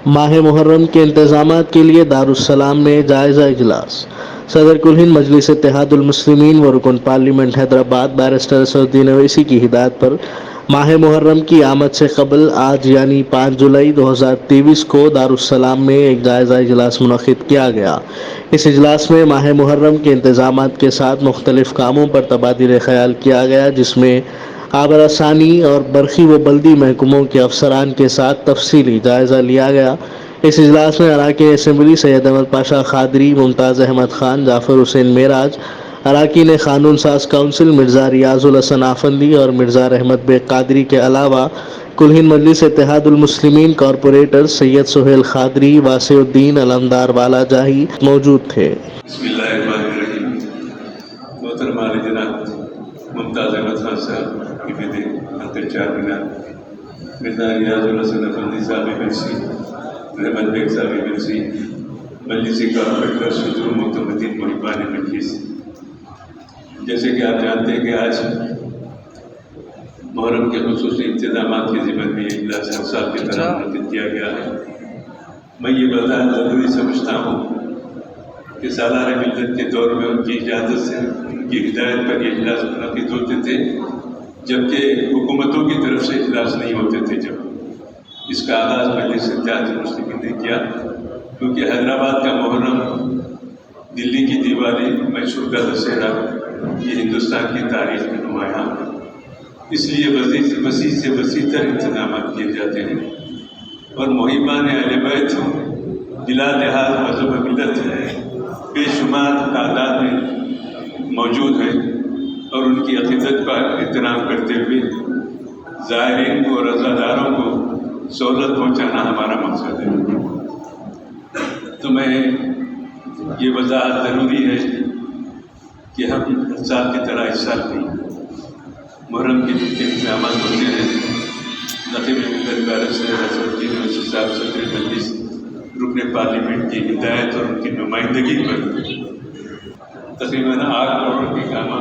ماہ محرم کے انتظامات کے لیے دارالسلام میں جائزہ اجلاس۔ صدر کل ہند مجلس اتحاد المسلمین و رکن پارلیمنٹ حیدرآباد بیرسٹر اسدالدین اویسی کی ہدایت پر ماہ محرم کی آمد سے قبل آج یعنی 5 جولائی 2023 کو دارالسلام میں ایک جائزہ اجلاس منعقد کیا گیا۔ اس اجلاس میں ماہ محرم کے انتظامات کے ساتھ مختلف کاموں پر تبادلہ خیال کیا گیا، جس میں آبرسانی اور برقی و بلدی محکموں کے افسران کے ساتھ تفصیلی جائزہ لیا گیا۔ اس اجلاس میں اراکین اسمبلی سید احمد پاشا قادری، ممتاز احمد خان، جعفر حسین معراج، اراکین قانون ساز کونسل مرزا ریاض الحسن آفندی اور مرزا رحمت بیگ قادری کے علاوہ کل ہند مجلس اتحاد المسلمین کارپوریٹر سید سہیل قادری، واسع الدین علمدار والا جاہی موجود تھے۔ بسم اللہ الرحمن الرحیم۔ محترم عالی جناب ممتاز احمد خان صاحب کی بیٹے انتر چار مینار، مرزا ریاض الحسن افندی صاحب مرسی، رحمت بیگ صاحب مرسی، مجلس کارپوریٹر صدور معتمدین محبان مجلس، جیسے کہ آپ جانتے ہیں کہ آج محرم کے خصوصی انتظامات کے ذمن میں اجلاس ہر سال کی طرح منعقد کیا گیا ہے۔ میں یہ بتانا ضروری سمجھتا ہوں کہ سالانہ ملت کے دور میں ان کی اجازت سے، ان کی ہدایت پر یہ اجلاس منعقد ہوتے تھے، جبکہ حکومتوں کی طرف سے اجلاس نہیں ہوتے تھے۔ جب اس کا آغاز مجلس اتحاد المسلمین نے کیا، کیونکہ حیدرآباد کا محرم، دلی کی دیوالی، میسور کا دسہرہ یہ ہندوستان کی تاریخ میں نمایاں ہے، اس لیے وسیع سے وسیع تر انتظامات کیے جاتے ہیں، اور محبان اہل بیت بلا لحاظ مذہب و ملت بے شمار تعداد میں موجود ہیں، اور ان کی عقیدت کا احترام کرتے ہوئے زائرین کو اور عزاداروں کو سہولت پہنچانا ہمارا مقصد ہے۔ تو میں یہ وضاحت ضروری ہے کہ ہم ہر سال کی طرح اس سال بھی محرم کے انتظامات ہوتے ہیں۔ نقیب ملت بیرسٹر اسدالدین اویسی صاحب صدر مجلس رکن پارلیمنٹ کی ہدایت اور ان کی نمائندگی پر تقریباً 8 کروڑ کی کامہ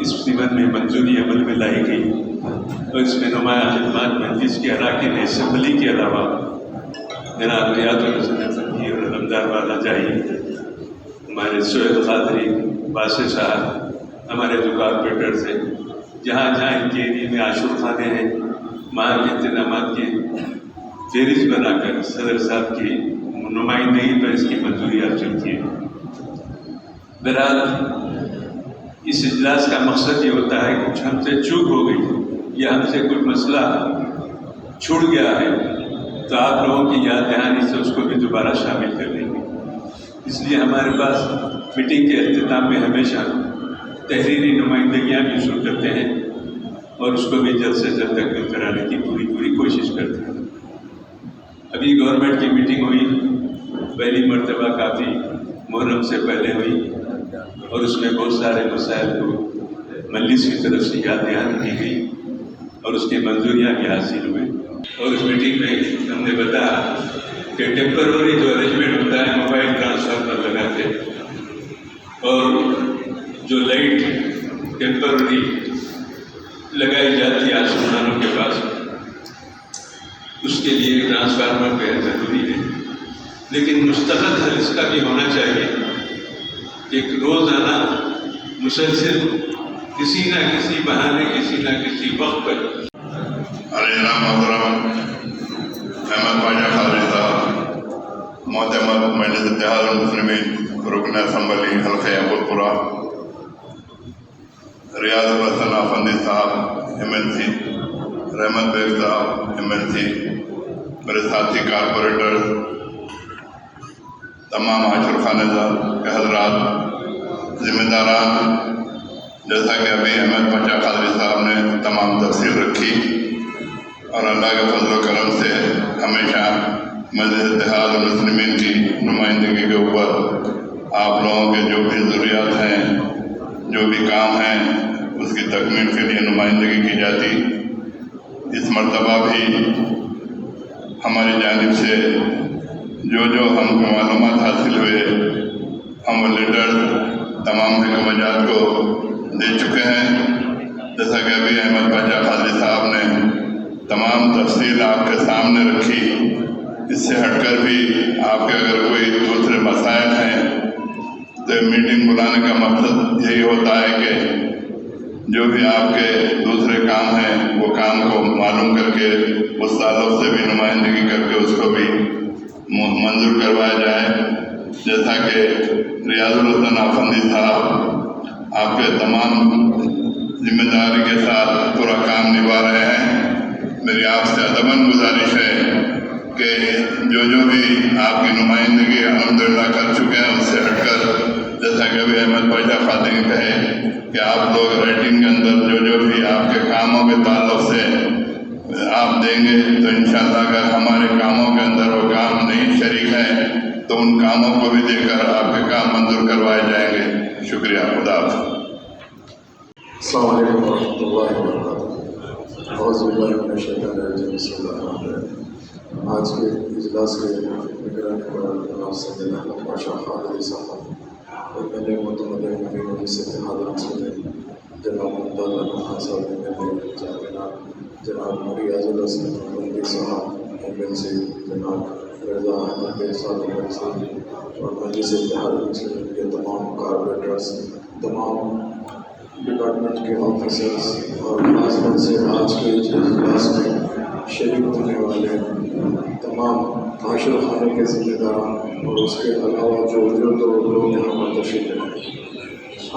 اس ضمن میں منظوری عمل میں لائی گئی، اور اس میں نمایاں خدمات مجلس کے اراکین اسمبلی کے علاوہ جناب ریاض الحسن افندی اور علمدار والا جاہی، ہمارے سہیل قادری، واسع صاحب، ہمارے جو کارپوریٹرز ہیں، جہاں جہاں ان کے ایریے میں عاشور خانے ہیں، وہاں کے انتظامات کی فہرست بنا کر صدر صاحب کی نمائندگی پر اس کی منظوری حاصل کی ہے۔ بہرحال اس اجلاس کا مقصد یہ ہوتا ہے کہ کچھ ہم سے چوک ہو گئی یا ہم سے کوئی مسئلہ چھوٹ گیا ہے تو آپ لوگوں کی یاد دہانی سے اس کو بھی دوبارہ شامل کر دیں گے۔ اس لیے ہمارے پاس میٹنگ کے اختتام میں ہمیشہ تحریری نمائندگیاں بھی شروع کرتے ہیں، اور اس کو بھی جلد سے جلد تک کرانے کی پوری کوشش کرتے ہیں۔ ابھی گورنمنٹ کی میٹنگ ہوئی، پہلی مرتبہ کافی محرم سے پہلے ہوئی، اور اس میں بہت سارے مسائل کو مجلس کی طرف سے یاد دہانی کی گئی اور اس کی منظوریاں بھی حاصل ہوئے۔ اور اس میٹنگ میں ہم نے بتایا کہ ٹیمپرری جو ارینجمنٹ ہوتا ہے موبائل ٹرانسفارمر لگاتے، اور جو لائٹ ٹیمپرری لگائی جاتی ہے آسمانوں کے پاس، اس کے لیے ٹرانسفارمر پہ ضروری ہے، لیکن مستقل حل اس کا بھی ہونا چاہیے کہ روزانہ مسلسل کسی نہ کسی بہانے، کسی نہ کسی وقت پر جناب محترم احمد پاشا قادری صاحب، معتمد مجلس اتحاد المسلمین رکن اسمبلی حلقہ ابو پورہ، ریاض الحسن آفندی صاحب MLC، رحمت بیگ صاحب MLC، میرے ساتھی کارپوریٹر، تمام عاشور خانے کے حضرات، ذمہ داران، جیسا کہ ابھی احمد پاشا قادری صاحب نے تمام تفصیل رکھی، اور اللہ کے فضل و کرم سے ہمیشہ مجلس اتحاد المسلمین کی نمائندگی کے اوپر آپ لوگوں کے جو بھی ضروریات ہیں، جو بھی کام ہیں، اس کی تکمیل کے لیے نمائندگی کی جاتی۔ اس مرتبہ بھی ہماری جانب سے جو ہم کو معلومات حاصل ہوئے، ہم وہ لیٹر تمام حکم جات کو دے چکے ہیں۔ جیسا کہ ابھی احمد پاشا قادری صاحب نے تمام تفصیل آپ کے سامنے رکھی اس سے ہٹ کر بھی آپ کے اگر کوئی دوسرے مسائل ہیں تو मीटिंग बुलाने का मकसद यही होता है कि जो भी आपके दूसरे काम हैं वो काम को मालूम करके उस ताल्लुक़ से भी नुमाइंदगी करके उसको भी मंजूर करवाया जाए। जैसा कि रियाजुल हसन आफंदी साहब आपके तमाम जिम्मेदारी के साथ पूरा काम निभा रहे हैं, मेरी आपसे अदबन गुजारिश है कि जो भी आपकी नुमाइंदगी अल्हम्दुलिल्लाह कर चुके हैं उससे हटकर, जैसा कि अभी अहमद पाशा खातिन कहे कि आप लोग राइटिंग के अंदर जो भी आपके कामों के ताल्लुक़ से आप देंगे तो इंशाअल्लाह अगर हमारे कामों के अंदर वो काम नहीं शरीक है तो उन कामों को भी देकर आपके काम मंजूर करवाए जाएंगे। शुक्रिया। खुदा हाफ़िज़। अस्सलाम वालेकुम वरहमतुल्लाहि वबरकातुहू। औज़ु बिल्लाहि मिनश शैतानिर रजीम। बिस्मिल्लाहिर्रहमानिर्रहीम। आज के इजलास के निगरानी पर जनाब सैयद अहमद पाशा खातिन साहब और मेरे मुतमद नबी से इत्तेहाद मुस्लिमीन जनाब मुमताज़ खान साहब, जनाब रियाजुल हसन आफंदी साहब एमएलसी, जनाब रज़ा अहमद साहब और मजलिस इत्तेहाद मुस्लिमीन के तमाम कारपोरेटर्स, तमाम डिपार्टमेंट के ऑफिसर्स और खासतौर से आज के इजलास में शरीक होने वाले तमाम आशर खाने के ज़िम्मेदारान और उसके अलावा जो लोग यहाँ पर तशरीफ़ हैं।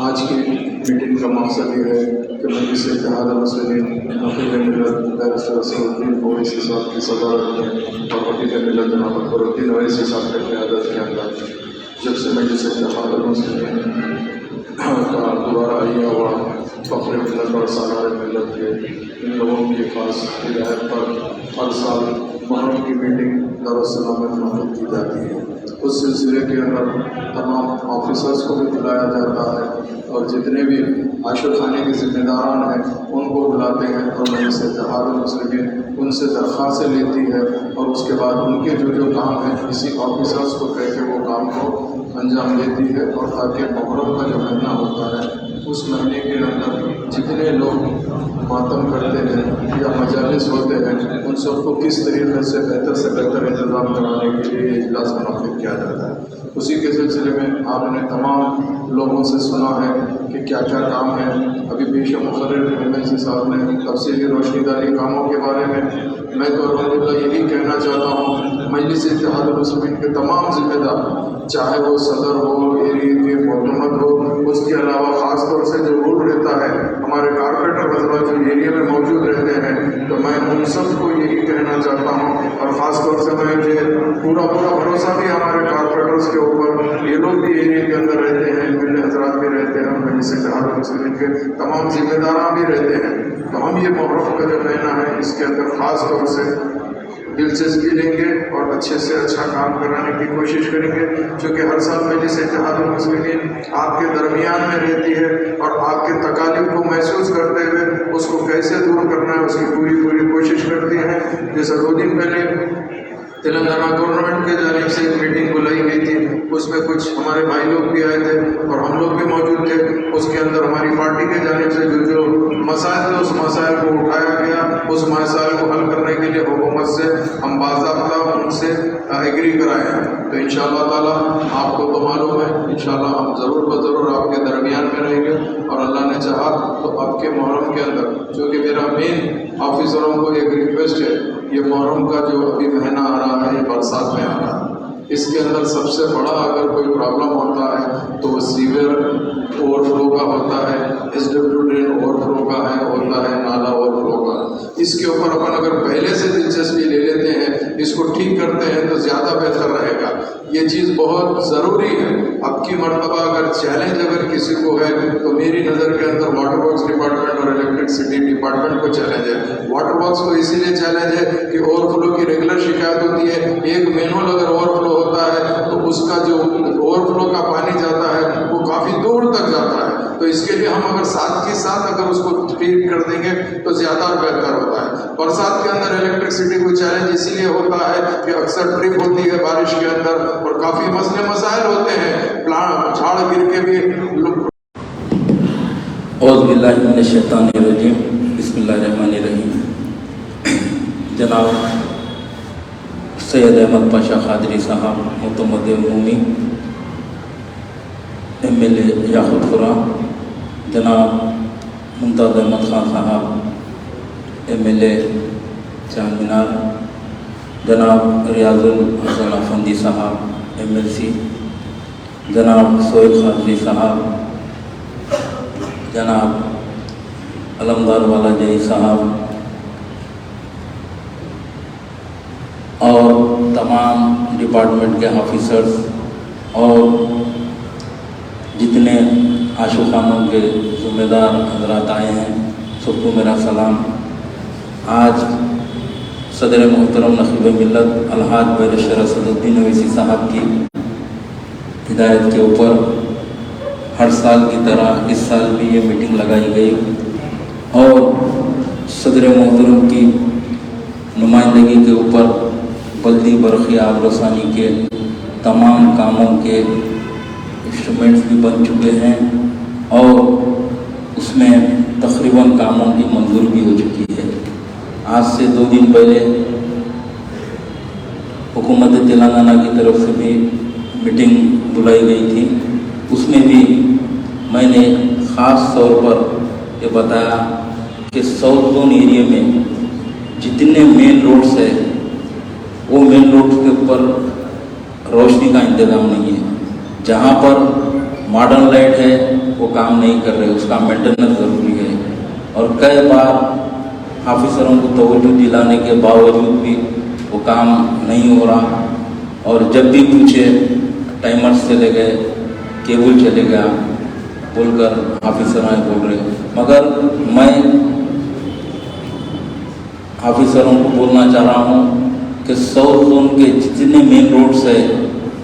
आज की मीटिंग का मकसद ये है कि मजलिस इत्तेहाद मुस्लिमीन हक़ीक़ मिल्लत बैरिस्टर असदुद्दीन ओवैसी साहब की सदारत में और हक़ीक़ मिल्लत जनाब अकबरुद्दीन ओवैसी साहब की क़यादत के अंदर जब से मजलिस इत्तेहाद मुस्लिमीन का दोबारा आया हुआ फ़ख्र मिल्लत और सालार मिल्लत के इन लोगों की खास हिदायत पर हर साल मुहर्रम की मीटिंग दारुस्सलाम में मुनक़िद की जाती है। उस सिलसिले के अंदर तमाम ऑफिसर्स को भी बुलाया जाता है और जितने भी आशर खाने के ज़िम्मेदारान हैं उनको बुलाते हैं और मजलिस इत्तेहाद मुस्लिमीन उनसे दरख्वास्त लेती है और उसके बाद उनके जो काम है किसी ऑफिसर्स को कह के वो काम को अंजाम देती है और ताकि मुहर्रम का जो महीना होता है उस महीने के अंदर जितने लोग मातम करते हैं या मजालिस होते हैं उन सबको किस तरीके से बेहतर इंतज़ाम कराने के लिए इजलास मुनक़्क़िद किया जाता है। उसी के सिलसिले में आपने तमाम लोगों से सुना है कि क्या क्या काम है। अभी पेश मुक़र्रिर एमएलसी साहब ने तफसीली रोशनीदारी कामों के बारे में मैं तो अल्हम्दुलिल्लाह यही कहना चाहता हूँ, मजलिस इत्तेहाद मुस्लिमीन के तमाम ज़िम्मेदार चाहे वो सदर हो, एरिया के मोहतमद हो, उसके अलावा ख़ास तौर से जो रूल रहता है हमारे कारपोरेटर हज़रात जो एरिया में मौजूद रहते हैं, तो मैं उन सब को यही कहना चाहता हूँ और ख़ास तौर से मुझे पूरा भरोसा भी हमारे कारपोरेटर्स के ऊपर, ये लोग भी एरिया के अंदर रहते हैं, एमएलए हज़रात भी रहते हैं, मजलिस इत्तेहाद मुस्लिमीन के तमाम ज़िम्मेदारान भी रहते हैं। तो हम ये मुहर्रम का जो महीना है इसके अंदर ख़ास तौर से दिलचस्पी लेंगे और अच्छे से अच्छा काम कराने की कोशिश करेंगे, क्योंकि हर साल मजलिस इत्तेहाद मुस्लिमीन आपके दरमियान में रहती है और आपके तकालीफ को महसूस करते हुए उसको कैसे दूर करना है उसकी पूरी कोशिश करती है। जैसे 2 दिन पहले तेलंगाना गवर्नमेंट के जानिब से एक मीटिंग बुलाई गई थी, उसमें कुछ हमारे भाई लोग भी आए थे और हम लोग भी मौजूद थे। उसके अंदर हमारी पार्टी के जानिब से जो मसाइल थे उस मसाइल को उठाया गया, उस मसाइल को हल करने के लिए हुकूमत से हम बाज़ाब्ता उनसे एग्री कराए हैं। तो इंशाअल्लाह ताला आपको तो मालूम है, इंशाअल्लाह हम ज़रूर आपके दरमियान में रहेंगे और अल्लाह ने चाहा तो आपके मुहर्रम के अंदर, चूँकि मेरा मेन ऑफिसरों को एक रिक्वेस्ट है, ये मुहर्रम का जो अभी महीना आ रहा है ये बरसात में आ रहा है, इसके अंदर सबसे बड़ा अगर कोई प्रॉब्लम होता है तो वो सीवर ओवरफ्लो का होता है, SW ड्रेन ओवरफ्लो का होता है, नाला ओवरफ्लो का। इसके ऊपर अपन अगर पहले से दिलचस्पी ले लेते हैं, इसको ठीक करते हैं तो ज़्यादा बेहतर रहेगा। ये चीज़ बहुत ज़रूरी है। अब की मरतबा अगर चैलेंज अगर किसी को है तो मेरी नज़र के अंदर वाटर वर्क्स डिपार्टमेंट और इलेक्ट्रिसिटी डिपार्टमेंट को चैलेंज है। वाटर वर्क्स को इसीलिए चैलेंज है कि ओवरफ्लो की रेगुलर शिकायत होती है, एक मैनुअल अगर ओवरफ्लो होता है तो उसका जो ओवरफ्लो का पानी जाता है वो काफ़ी दूर तक जाता है। तो इसके लिए हम अगर साथ के साथ अगर उसको ट्रीट कर देंगे तो ज़्यादा बेहतर होता है। बरसात के अंदर इलेक्ट्रिसिटी को चैलेंज इसीलिए होता है कि अक्सर ट्रिप होती है बारिश के अंदर और काफ़ी मसले मसाइल होते हैं, प्लांट झाड़ गिर के भी। औज़ु बिल्लाहि मिनश शैतानिर रजीम। बिस्मिल्लाहिर्रहमानिर्रहीम। जनाब सैयद अहमद पाशा खादरी साहब मुतमद्दे उमूमी, MLA याकुतपुरा जनाब मुमताज़ अहमद खान साहब MLA चांद मीनार, जनाब रियाजुल हसन अफंदी साहब MLC, जनाब सोहेल खादरी साहब, जनाब अलमदार वाला जई साहब और तमाम डिपार्टमेंट के ऑफिसर्स और जितने आशुखानों के ज़िम्मेदार हजरात आए हैं, सबको मेरा सलाम। आज सदर मोहतरम नखीब मिल्लत अलहाज बैरिस्टर असदुद्दीन ओवैसी साहब की हिदायत के ऊपर हर साल की तरह इस साल भी ये मीटिंग लगाई गई और सदर मोहतरम की नुमाइंदगी के ऊपर बल्दी बरखी आब रसानी के तमाम कामों के इंस्ट्रूमेंट्स भी बन चुके हैं और उसमें तकरीबन कामों की मंजूरी भी हो चुकी है। आज से 2 दिन पहले हुकूमत तेलंगाना की तरफ से भी मीटिंग बुलाई गई थी, उसमें भी मैंने ख़ास तौर पर ये बताया कि साउथ जोन एरिया में जितने मेन रोड्स है वो मेन रोड के ऊपर रोशनी का इंतज़ाम नहीं है। जहाँ पर मॉडर्न लाइट है वो काम नहीं कर रहे, उसका मेंटेनेंस ज़रूरी है। और कई बार ऑफिसरों को तवज्जो दिलाने के बावजूद भी वो काम नहीं हो रहा और जब भी पूछे टाइमर्स चले गए, केबल चले गया बोलकर ऑफिसर आए बोल रहे। मगर मैं ऑफिसरों को बोलना चाह रहा हूँ कि साउथ जोन के जितने मेन रोड्स है,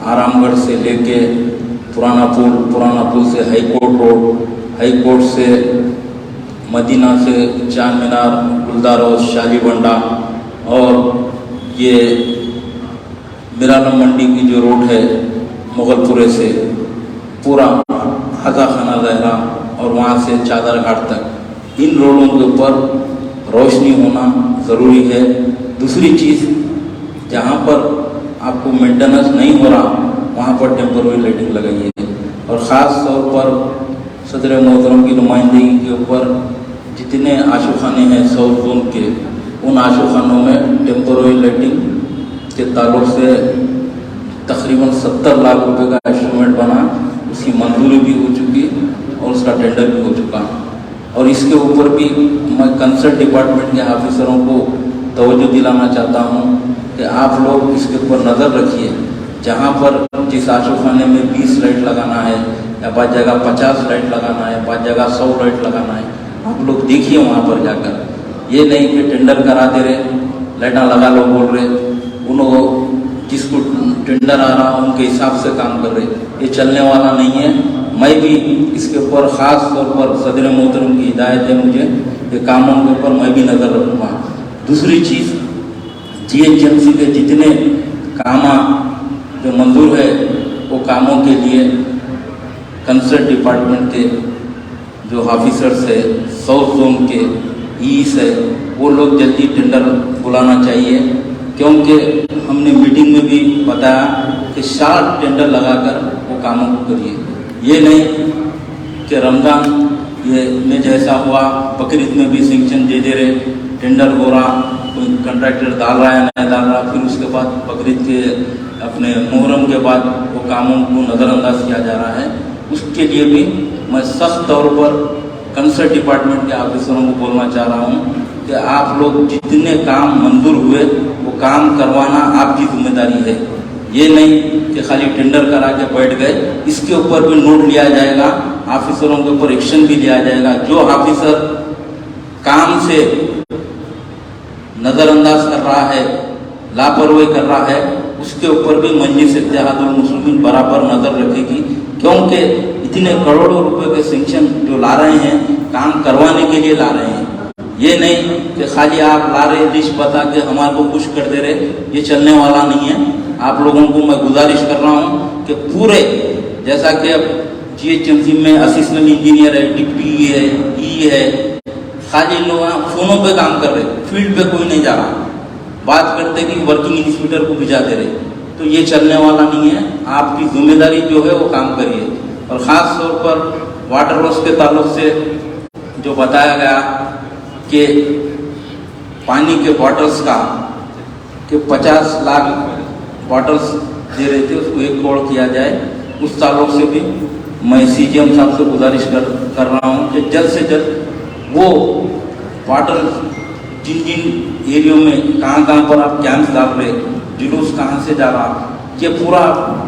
आरामगढ़ से लेके पुराना पुल से high court road, high court से मदीना से चांद मीनार, गुलदार हाउस, शाली बंडा और ये मिरालम मंडी की जो रोड है मुगलपुरे से पूरा हजा खाना जहरा और वहाँ से चादर घाट तक, इन रोडों के ऊपर रोशनी होना ज़रूरी है। दूसरी चीज़, जहाँ पर आपको मेंटेनेंस नहीं हो रहा वहाँ पर टेम्पररी लाइटिंग लगाइए और ख़ास तौर पर सदर मोहतरम की नुमाइंदगी के ऊपर जितने आशुखाने हैं साउथ जोन के, उन आशुखानों में टेम्पररी लाइटिंग के ताल्लुक से तकरीबन 70 लाख रुपए का इंस्ट्रूमेंट बना, उसकी मंजूरी भी हो चुकी और उसका टेंडर भी हो चुका। और इसके ऊपर भी मैं कंसर्न डिपार्टमेंट के ऑफिसरों को तवज्जो दिलाना चाहता हूँ कि आप लोग इसके ऊपर नज़र रखिए। जहाँ पर जिस आशुखाने में 20 लाइट लगाना है या 5 जगह 50 लाइट लगाना है, 5 जगह 100 लाइट लगाना है, आप लोग देखिए वहाँ पर जाकर। ये नहीं कि टेंडर करा दे रहे, लाइटा लगा लो बोल रहे, उनको जिसको टेंडर आ रहा उनके हिसाब से काम कर रहे, ये चलने वाला नहीं है। मैं भी इसके ऊपर ख़ास तौर पर सदर मोहतरम की हिदायत है मुझे, ये कामों के ऊपर मैं भी नज़र रखूँगा। दूसरी चीज़, GHMC के जितने काम जो मंजूर है वो कामों के लिए कंसर्न डिपार्टमेंट के जो ऑफिसर्स है, साउथ जोन के ईस है, वो लोग जल्दी टेंडर बुलाना चाहिए, क्योंकि हमने मीटिंग में भी बताया कि शार्ट टेंडर लगाकर वो कामों को करिए। ये नहीं कि रमज़ान ये में जैसा हुआ बकरीद में भी सेंक्शन दे रहे, टेंडर हो रहा, कोई कंट्रैक्टर डाल रहा है नहीं डाल रहा, फिर उसके बाद बकरीद के अपने मुहर्रम के बाद वो कामों को नज़रअंदाज किया जा रहा है। उसके लिए भी मैं सख्त तौर पर कंसर्न डिपार्टमेंट के ऑफिसरों को बोलना चाह रहा हूँ कि आप लोग जितने काम मंजूर हुए वो काम करवाना आपकी जिम्मेदारी है। ये नहीं कि खाली टेंडर करा के बैठ गए, इसके ऊपर भी नोट लिया जाएगा, ऑफिसरों के ऊपर एक्शन भी लिया जाएगा। जो ऑफिसर काम से नज़रअंदाज कर रहा है, लापरवाही कर रहा है, उसके ऊपर भी मजलिस इत्तेहादुल मुस्लिमीन बराबर नज़र रखेगी, क्योंकि इतने करोड़ों रुपए के सेंक्शन जो ला रहे हैं काम करवाने के लिए ला रहे हैं। ये नहीं कि खाली आप ला रहे लिस्ट बता के हमारे को खुश कर दे रहे, ये चलने वाला नहीं है। आप लोगों को मैं गुजारिश कर रहा हूँ कि पूरे, जैसा कि अब GHMC में असिस्टेंट इंजीनियर है, डिप्टी है, ई है, खाली लोग फोनों पे काम कर रहे, फील्ड पे कोई नहीं जा रहा। बात करते कि वर्किंग इंस्पेक्टर को भिजा दे रहे, तो ये चलने वाला नहीं है। आपकी जिम्मेदारी जो है वो काम करिए। और ख़ास तौर पर वाटर वर्क्स के ताल्लुक से जो बताया गया कि पानी के बॉटल्स का कि 50 लाख बॉटल्स दे रहे थे, उसको 1 करोड़ किया जाए, उस ताल्लुक से भी मैं CGM साहब से गुजारिश कर रहा हूँ कि जल्द से जल्द वो वाटर जिन जिन एरियो में कहाँ पर आप कैंप्स डाल रहे, जुलूस कहाँ से जा रहा, ये पूरा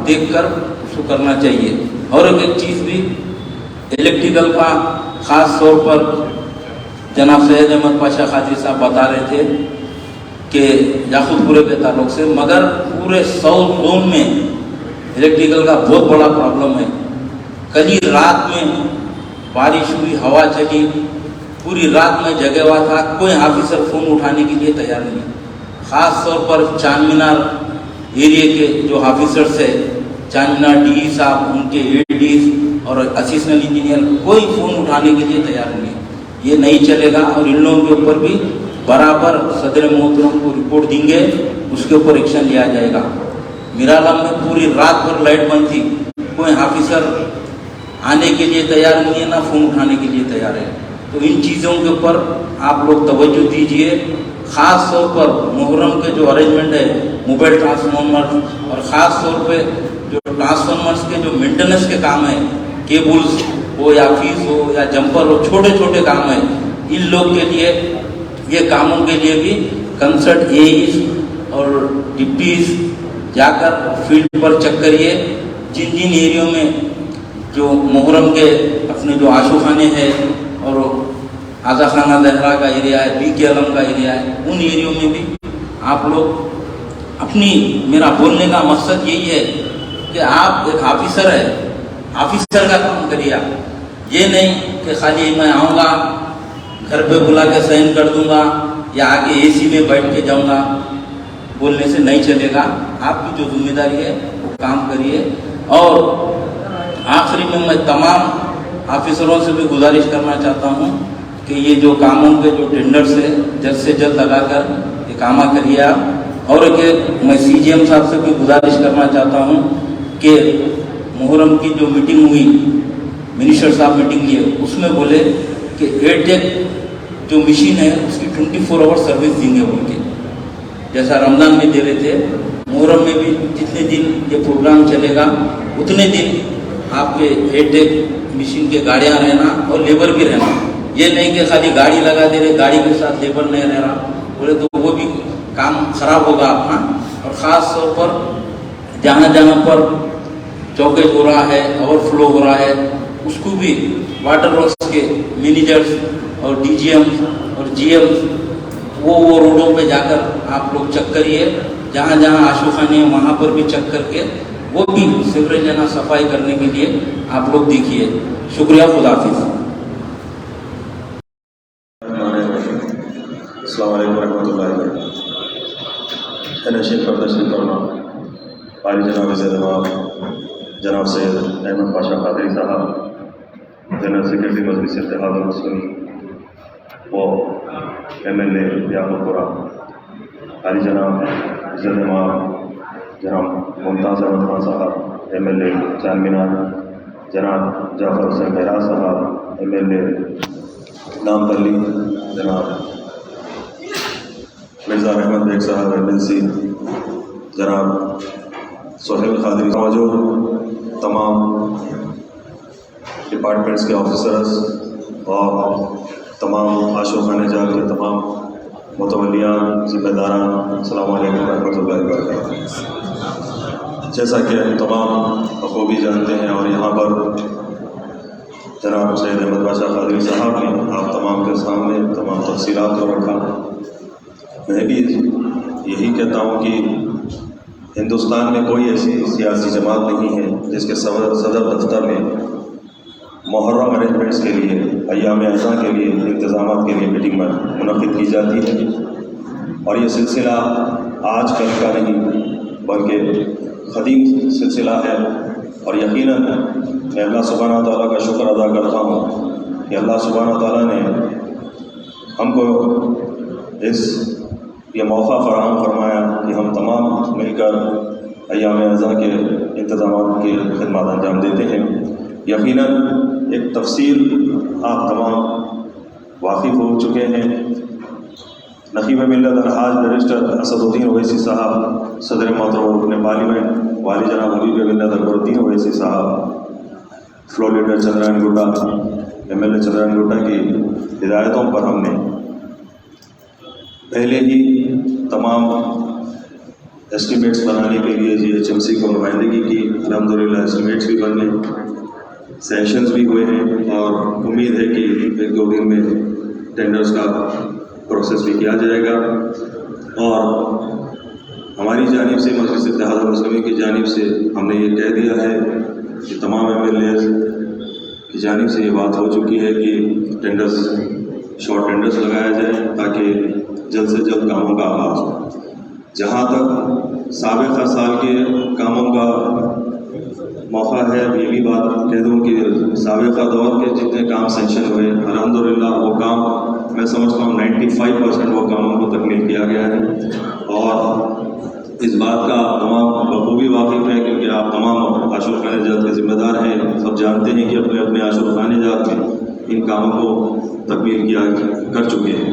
देखकर उसको करना चाहिए। और एक चीज़ भी इलेक्ट्रिकल का ख़ास तौर पर जनाब सैयद अहमद पाशा खाजी साहब बता रहे थे कि याकूतपुरे के ताल्लुक से, मगर पूरे साउथ जोन में इलेक्ट्रिकल का बहुत बड़ा प्रॉब्लम है। कल ही रात में बारिश हुई, हवा चली, पूरी रात में जगह हुआ था, कोई ऑफिसर फ़ोन उठाने के लिए तैयार नहीं। ख़ास तौर पर चार मीनार एरिया के जो ऑफिसर्स है, चार मीनार DE साहब, उनके ADs और असिस्टेंट इंजीनियर, कोई फ़ोन उठाने के लिए तैयार नहीं। ये नहीं चलेगा और इन लोगों के ऊपर भी बराबर सदर मोहतरम को रिपोर्ट देंगे, उसके ऊपर एक्शन लिया जाएगा। मिरालम में पूरी रात भर लाइट बंद थी, कोई ऑफिसर आने के लिए तैयार नहीं है, ना फ़ोन उठाने के लिए तैयार है। तो इन चीज़ों के ऊपर आप लोग तवज्जो दीजिए। ख़ास तौर पर मुहर्रम के जो अरेंजमेंट है, मोबाइल ट्रांसफार्मर और ख़ास तौर पे जो ट्रांसफार्मर्स के जो मेंटेनेंस के काम है, केबल्स हो या फीस हो या जंपर हो, छोटे छोटे काम है, इन लोग के लिए, ये कामों के लिए भी कंसर्ट AEs और डिप्टीज जाकर फील्ड पर चेक करिए। जिन जिन एरियो में जो मुहर्रम के अपने जो आशुखाने हैं और आज़ा खाना दहरा का एरिया है, BK आलम का एरिया है, उन एरियो में भी आप लोग अपनी, मेरा बोलने का मकसद यही है कि आप एक ऑफिसर है, ऑफिसर का काम करिए आप। ये नहीं कि खाली मैं आऊँगा, घर पे बुला के साइन कर दूंगा या आके AC में बैठ के जाऊँगा, बोलने से नहीं चलेगा। आपकी जो जिम्मेदारी है वो काम करिए। और आखिरी में मैं तमाम ऑफिसरों से भी गुजारिश करना चाहता हूँ कि ये जो कामों के जो टेंडर्स है, जल्द से जल्द लगाकर ये कामा करिए आप। और एक मैं CGM साहब से भी गुजारिश करना चाहता हूँ कि मुहर्रम की जो मीटिंग हुई, मिनिस्टर साहब मीटिंग लिए, उसमें बोले कि एयरटेक जो मशीन है उसकी 24 आवर सर्विस देंगे उनके, जैसा रमज़ान में दे रहे थे। मुहर्रम में भी जितने दिन ये प्रोग्राम चलेगा उतने दिन आपके एयरटेक मशीन के गाड़ियाँ रहना और लेबर भी रहना। ये नहीं कि खाली गाड़ी लगा दे रहे, गाड़ी के साथ लेबर नहीं रह रहा, बोले तो वो भी काम खराब होगा अपना। और ख़ास तौर पर जहाँ जहाँ पर चौकेज हो रहा है, ओवरफ्लो हो रहा है, उसको भी वाटर वर्क्स के मैनेजर्स और DGM और GM वो रोडों पे जाकर आप लोग चेक करिए। जहाँ जहाँ आशुखाने हैं वहाँ पर भी चेक करके वो भी सीवरेज है ना सफाई करने के लिए आप लोग देखिए। शुक्रिया, खुदाफिज। अस्सलाम वालेकुम रहमतुल्लाहि व बरकातहू। नशीब प्रदर्शन करना पारी जनाब जनाब सैयद अहमद पाशा कादरी साहब, जनरल सेक्रेटरी मजलिस इत्तेहादुल मुस्लिमीन वो MLA याकूतपुरा, पारी जनाब जनाब मुमताज़ अहमद खान साहब MLA चार मीनार, जनाब जाफर हुसैन बहरा साहब MLA नामपल्ली, जनाब मिर्ज़ा अहमद बेग साहब MLC, जनाब सोहेल खादरी, मौजूद तमाम डिपार्टमेंट्स के ऑफिसर्स और तमाम आशुखाने जाल के तमाम मुतवल्लियान, ज़िम्मेदारान, अस्सलामु अलैकुम रहमतुल्लाहि व बरकातहू। जैसा कि हम तमाम बखूबी जानते हैं और यहाँ पर जनाब सैयद अहमद पाशा कादरी साहब ने आप तमाम के सामने तमाम तफसीलात को रखा। मैं भी यही कहता हूँ कि हिंदुस्तान में कोई ऐसी सियासी जमात नहीं है जिसके सदर दफ्तर में मुहर्रम अरेंजमेंट्स के लिए, अय्याम अज़ा के लिए, इंतज़ामात के लिए मीटिंग मुनक़्क़िद की जाती है। और ये सिलसिला आज कल का नहीं बल्कि क़दीम सिलसिला है। और यकीनन मैं अल्लाह सुब्हानहू तआला का शुक्र अदा करता हूँ कि अल्लाह सुब्हानहू तआला ने हमको इस یہ موقع فراہم فرمایا کہ ہم تمام مل کر ایام اعزاء کے انتظامات کی خدمات انجام دیتے ہیں۔ یقیناً ایک تفصیل آپ تمام واقف ہو چکے ہیں۔ نقیب ملت الحاج بیرسٹر اسد الدین اویسی صاحب، صدر محترم رکن پارلیمنٹ والی جناب حبیب ملت اکبر الدین اویسی صاحب، فلور لیڈر چندرائن گڈا، MLA چندرائن گڈا کی ہدایتوں پر ہم نے پہلے ہی تمام ایسٹیمیٹس بنانے کے لیے GHMC کو نمائندگی کی۔ الحمدللہ ایسٹیمیٹس بھی بن گئے، سیشنز بھی ہوئے ہیں، اور امید ہے کہ ایک دو دن میں ٹینڈرز کا پروسیس بھی کیا جائے گا۔ اور ہماری جانب سے، مجلس اتحاد المسلمین کی جانب سے ہم نے یہ کہہ دیا ہے کہ تمام MLAs کی جانب سے یہ بات ہو چکی ہے کہ ٹینڈرز، شارٹ ٹینڈرز لگایا جائے تاکہ جلد سے جلد کاموں کا آغاز ہو۔ جہاں تک سابقہ سال کے کاموں کا موقع ہے، یہ بھی بات کہہ دوں کہ سابقہ دور کے جتنے کام سینکشن ہوئے الحمدللہ وہ کام میں سمجھتا ہوں 95% وہ کاموں کو تکمیل کیا گیا ہے۔ اور اس بات کا تمام بخوبی واقف ہے کیونکہ آپ تمام عاشور خانہ جات کے ذمہ دار ہیں، سب جانتے ہیں کہ اپنے اپنے عاشور خانہ جات میں ان کاموں کو تکمیل کر چکے ہیں۔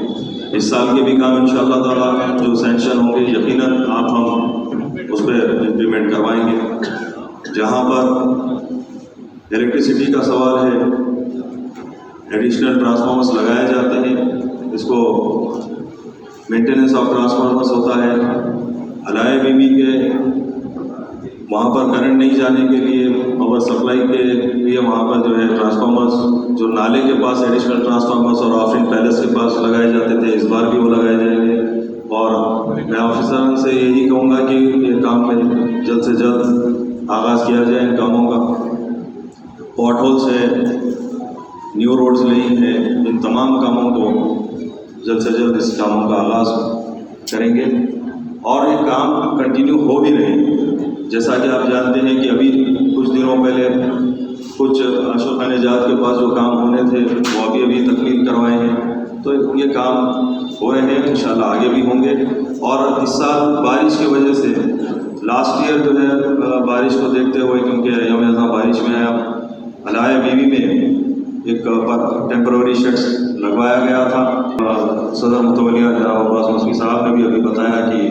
اس سال کے بھی کام انشاءاللہ تعالیٰ جو سینکشن ہوں گے یقیناً آپ ہم اس پہ امپلیمنٹ کروائیں گے۔ جہاں پر الیکٹریسٹی کا سوال ہے، ایڈیشنل ٹرانسفارمرز لگائے جاتے ہیں، اس کو مینٹیننس آف ٹرانسفارمرز ہوتا ہے۔ علائے بی بی کے وہاں پر کرنٹ نہیں جانے کے لیے پاور سپلائی کے لیے وہاں پر جو ہے ٹرانسفارمرز جو نالے کے پاس ایڈیشنل ٹرانسفارمرز اور آفرین پیلس کے پاس لگائے جاتے تھے، اس بار بھی وہ لگائے جائیں گے۔ اور میں آفیسر سے یہی کہوں گا کہ یہ کام میں جلد سے جلد آغاز کیا جائے ان کاموں کا۔ پاٹ ہولس ہے، نیو روڈز نہیں ہیں، ان تمام کاموں کو جلد سے جلد اس کاموں کا آغاز کریں گے۔ اور یہ کام کنٹینیو ہو بھی رہے ہیں، جیسا کہ آپ جانتے ہیں کہ ابھی کچھ دنوں پہلے کچھ عاشور خانہ جات کے پاس جو کام ہونے تھے وہ ابھی تکمیل کروائے ہیں، تو یہ کام ہو رہے ہیں، انشاءاللہ آگے بھی ہوں گے۔ اور اس سال بارش کی وجہ سے لاسٹ ایئر جو ہے بارش کو دیکھتے ہوئے، کیونکہ یوم اذاں بارش میں آیا، علائے بی بی میں ایک ٹیمپرری شیڈس لگوایا گیا تھا۔ صدر متولیہ جناب عباس مسمی صاحب نے بھی ابھی بتایا کہ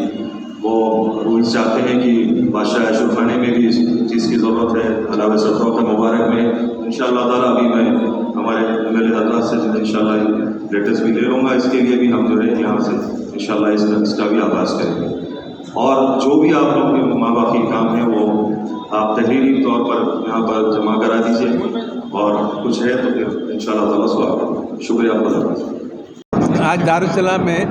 وہ رولز چاہتے ہیں کہ بادشاہ عاشور خانے میں بھی اس چیز کی ضرورت ہے، علاوہ سترہ مبارک میں انشاءاللہ تعالیٰ ابھی میں ہمارے MLA حضرات سے انشاءاللہ لیٹسٹ بھی لے لوں گا، اس کے لیے بھی ہم جو ہے یہاں سے انشاءاللہ اس کا بھی آغاز کریں گے۔ اور جو بھی آپ لوگ کے ماباقی کام ہیں وہ آپ تحریری طور پر یہاں پر جمع کرا دیجیے، اور کچھ ہے تو پھر انشاءاللہ تعالیٰ سوال۔ شکریہ آپ کا۔ آج دارالسلام میں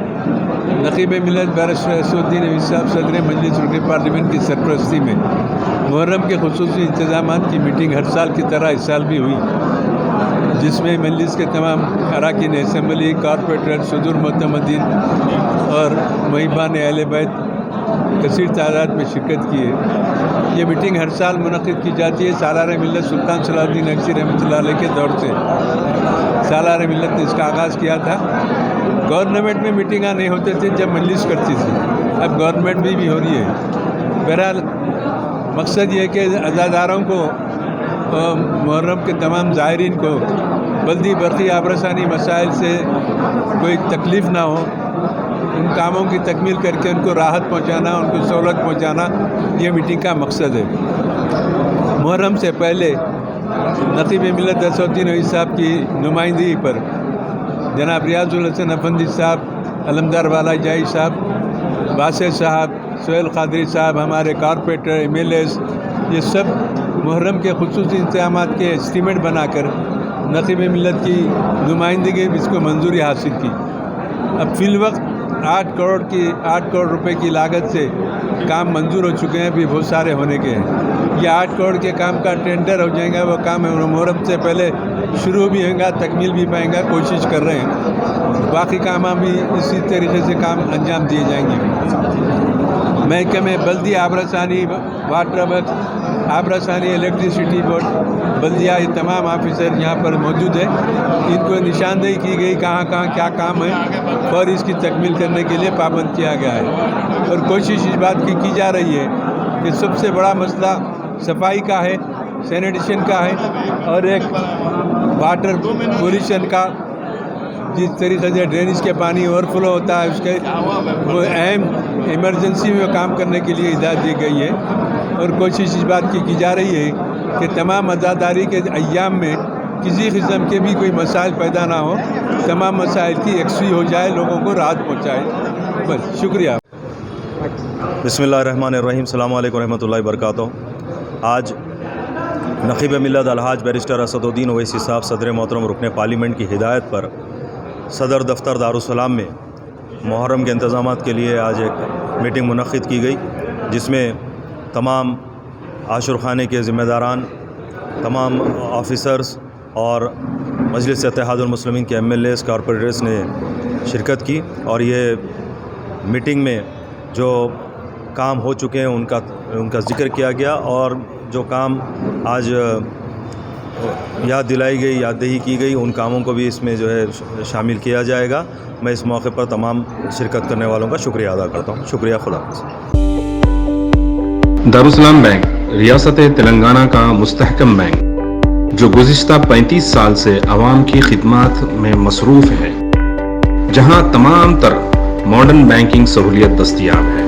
نقیب ملت بیرسٹر اسد الدین اویسی صاحب، صدر مجلس رکن پارلیمنٹ کی سرپرستی میں محرم کے خصوصی انتظامات کی میٹنگ ہر سال کی طرح اس سال بھی ہوئی، جس میں مجلس کے تمام اراکین اسمبلی، کارپوریٹر، صدور معتمدین اور محبان اہل بیت کثیر تعداد میں شرکت کی ہے۔ یہ میٹنگ ہر سال منعقد کی جاتی ہے سالار ملت سلطان صلاح الدین اکثری رحمۃ اللہ علیہ کے دور سے۔ سالار ملت نے اس کا آغاز کیا تھا۔ گورنمنٹ میں میٹنگاں نہیں ہوتے تھے جب مجلس کرتی تھی، اب گورنمنٹ بھی ہو رہی ہے۔ بہرحال مقصد یہ ہے کہ عزاداروں کو، محرم کے تمام زائرین کو بلدی برقی آبرسانی مسائل سے کوئی تکلیف نہ ہو، ان کاموں کی تکمیل کر کے ان کو راحت پہنچانا، ان کو سہولت پہنچانا، یہ میٹنگ کا مقصد ہے۔ محرم سے پہلے نقیب ملت اسد الدین اویسی صاحب کی نمائندگی پر جناب ریاض الحسن افندی صاحب، علمدار والا جائی صاحب، باسط صاحب، سہیل قادری صاحب، ہمارے کارپوریٹر، MLAs، یہ سب محرم کے خصوصی انتظامات کے اسٹیمیٹ بنا کر نقیب ملت کی نمائندگی میں اس کو منظوری حاصل کی۔ اب فی الوقت 8 کروڑ روپے کی لاگت سے کام منظور ہو چکے ہیں، ابھی بہت سارے ہونے کے ہیں۔ یہ 8 کروڑ کے کام کا ٹینڈر ہو جائے گا، وہ کام محرم سے پہلے شروع بھی ہوگا، تکمیل بھی پائیں گا، کوشش کر رہے ہیں۔ باقی کام بھی اسی طریقے سے کام انجام دیے جائیں گے۔ महकमे बल्दिया आबरासानी वाटर वर्क आबरासानी इलेक्ट्रिसिटी बोर्ड बल्दिया ये तमाम ऑफिसर यहाँ पर मौजूद है। इनको निशानदेही की गई कहाँ कहाँ क्या काम है और इसकी तकमील करने के लिए पाबंद किया गया है। और कोशिश इस बात की जा रही है कि सबसे बड़ा मसला सफाई का है, सैनिटेशन का है और एक वाटर पोल्यूशन का। जिस तरीके से ड्रेनेज के पानी ओवरफ्लो होता है उसके वो अहम इमरजेंसी में काम करने के लिए इजाज़त दी गई है। और कोशिश इस बात की जा रही है कि तमाम अज़ादारी के अय्याम में किसी किस्म के भी कोई मसाइल पैदा ना हो, तमाम मसाइल की यकसी हो जाए, लोगों को राहत पहुँचाए। बस शुक्रिया। बिस्मिल्लाहिर्रहमानिर्रहीम, अस्सलामु अलैकुम रहमतुल्लाहि वबरकातुहू। आज नक़ीब मिल्लत अलहाज बैरिस्टर असदुद्दीन ओवैसी साहब सदर मोहतरम रुकन पार्लियामेंट की हिदायत पर सदर दफ्तर दारुस्सलाम में मुहर्रम के इंतज़ामात के लिए आज एक मीटिंग मुनक़्क़िद की गई, जिसमें तमाम आशुर खाने के ज़िम्मेदारान, तमाम ऑफ़िसर्स और मजलिस इत्तेहादुल मुस्लिमीन के MLAs कॉरपोरेटर्स ने शिरकत की। और ये मीटिंग में जो काम हो चुके हैं उनका ज़िक्र किया गया और जो काम आज याद दिलाई गई, याददही की गई, उन कामों को भी इसमें जो है शामिल किया जाएगा। मैं इस मौके पर तमाम शिरकत करने वालों का शुक्रिया अदा करता हूँ। शुक्रिया, खुदा हाफ़िज़। दारुस्सलाम बैंक रियासत तेलंगाना का मुस्तहकम बैंक जो गुज़िश्ता 35 साल से आवाम की खिदमत में मसरूफ़ है, जहाँ तमाम तर मॉडर्न बैंकिंग सहूलियत दस्तयाब है।